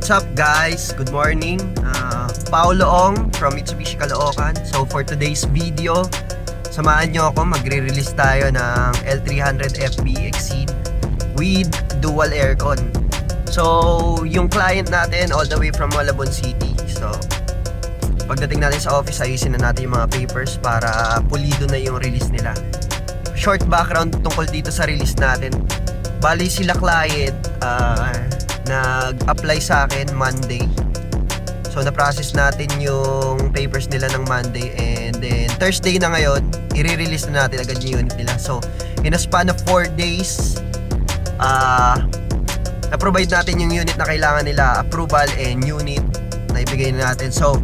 What's up guys? Good morning. Paolo Ong from Mitsubishi Caloocan. So for today's video, samahan nyo ako, magre-release tayo ng L300 FB Exceed with dual aircon. So yung client natin all the way from Malabon City. So pagdating natin sa office, ayusin na natin yung mga papers para pulido na yung release nila. Short background tungkol dito sa release natin. Bali sila client nag-apply sa akin Monday. So na-process natin yung papers nila ng Monday, and then Thursday na ngayon, i-release na natin agad yung unit nila. So in a span of 4 days, na-provide natin yung unit na kailangan nila, approval and unit na ibigay na natin. So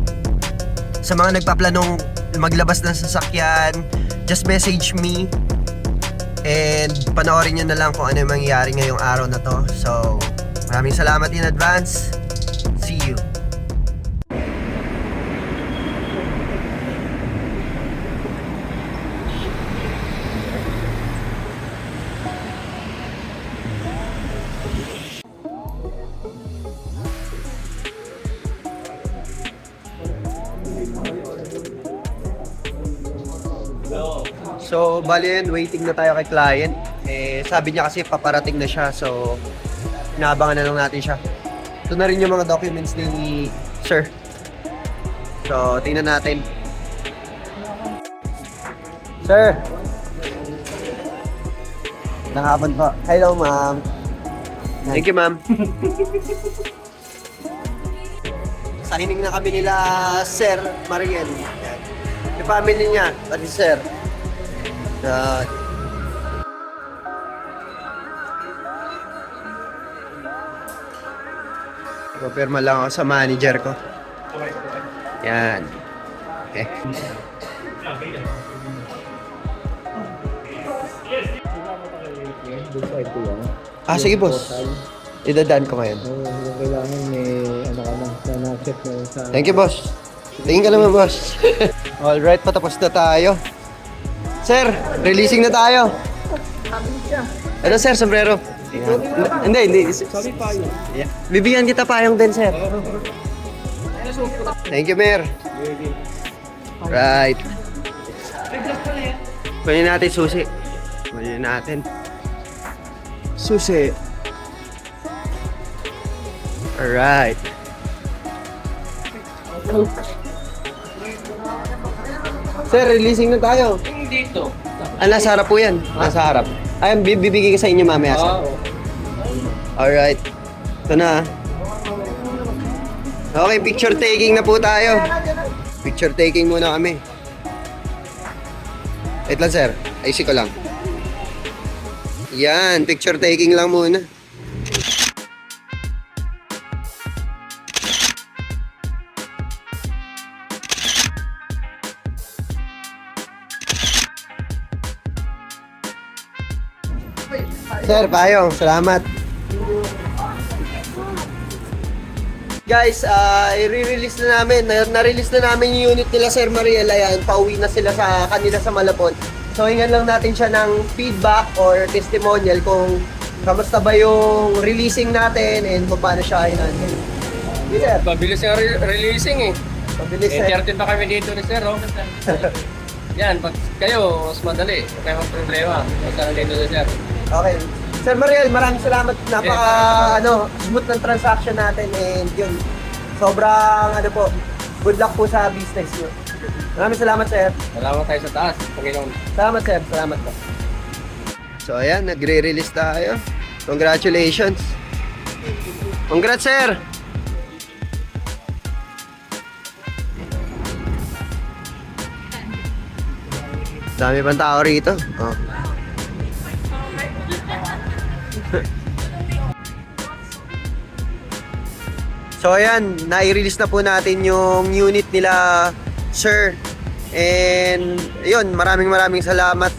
sa mga nagpaplanong maglabas ng sasakyan, just message me and panoorin nyo na lang kung ano yung mangyayari ngayong araw na to. So maraming salamat in advance. See you. So, bali yun, waiting na tayo kay client. Sabi niya kasi paparating na siya, so inaabangan na lang natin siya. Ito na rin yung mga documents ni sir. So, tingnan natin. Sir! Nakapon po. Hello, ma'am. Thank you, ma'am. Signing na kami nila, Sir Mariel. Yung family niya, pati sir. Papirma lang ako sa manager ko. Yan. Okay. Sige boss. Idadaan ko ngayon. Kailangan may ano ka na set na sa... Thank you boss. Tingin ka naman boss. Alright, patapos na tayo. Sir, releasing na tayo. Ano sir, sombrero? Hindi. Sabi pa yun. Yeah. Bibigyan kita payong din, sir. Thank you, Mayor. Right. Kunin natin susi. Kunin natin. Susi. Alright. Sir, releasing na tayo. Dito. Nasa harap po yan. Nasa harap. Ay, bibigay ko sa inyo mamaya. Alright. Ito na. Okay, picture taking na po tayo. Picture taking muna kami. Wait lang sir. Ayusin ko lang. Yan, picture taking lang muna. Sir, payong. Salamat. Guys, i-release na namin. Na-release na namin yung unit nila, Sir Mariel. Ayan, pauwi na sila sa kanila sa Malabon. So, hingan lang natin siya ng feedback or testimonial kung kamusta ba yung releasing natin and kung paano siya i-handle. Sir, Pabilis yung releasing eh. pabilis sir. 30 pa kami dito ni Sir, oh. Yan, pag kayo, mas madali. Huwag kayong problema. Basta dito ni Sir. Okay. Sir Mariel, maraming salamat. Smooth ng transaction natin and yun. Sobrang good luck po sa business nyo. Maraming salamat, sir. Salamat tayo sa taas. Panginoon. Salamat, sir. Salamat po. So ayan, nagre-release tayo. Congratulations. Congrats, sir. Dami pang tao rito. Oh. So ayan, nai-release na po natin yung unit nila, sir. And yun, maraming salamat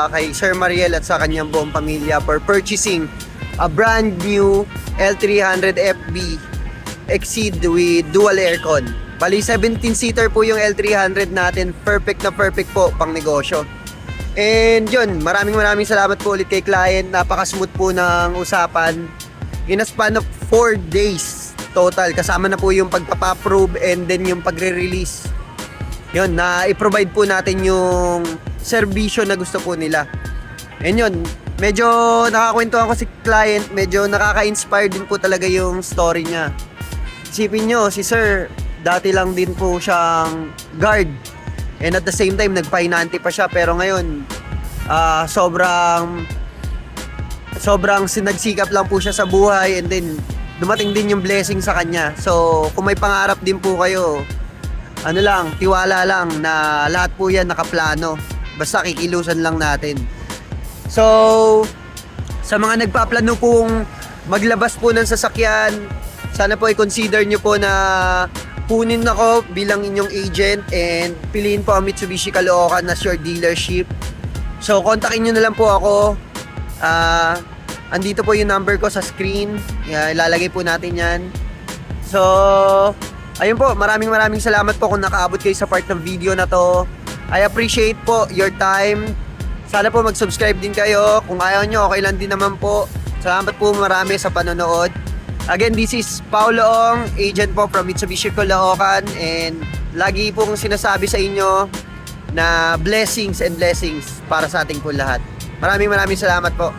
kay Sir Mariel at sa kanyang buong pamilya for purchasing a brand new L300 FB Exceed with dual aircon. Bali 17-seater po yung L300 natin. Perfect na perfect po pang negosyo. And yun, maraming salamat po ulit kay client. Napaka-smooth po ng usapan. In a span of 4 days, total. Kasama na po yung pagpapa-approve and then yung pagre-release. Yun, na i-provide po natin yung serbisyo na gusto po nila. And yun, medyo nakakwentuhan ko si client, medyo nakaka-inspire din po talaga yung story niya. Isipin nyo, si sir, dati lang din po siyang guard. And at the same time, nagpahinante pa siya. Pero ngayon, sobrang sinagsikap lang po siya sa buhay. And then, dumating din yung blessing sa kanya. So, kung may pangarap din po kayo, ano lang, tiwala lang na lahat po yan nakaplano. Basta kikilusan lang natin. So, sa mga nagpaplano pong maglabas po ng sasakyan, sana po i-consider nyo po na kunin ako bilang inyong agent and piliin po ang Mitsubishi Caloocan as your dealership. So, kontakin nyo na lang po ako. Andito po yung number ko sa screen. Ilalagay po natin yan. So, ayun po, maraming salamat po kung nakaabot kayo sa part ng video na to. I appreciate po your time. Sana po mag-subscribe din kayo. Kung ayaw nyo, okay lang din naman po. Salamat po marami sa panonood. Again, this is Paulo Ong, agent po from Mitsubishi Caloocan. And lagi pong sinasabi sa inyo na blessings and blessings para sa ating po lahat. Maraming salamat po.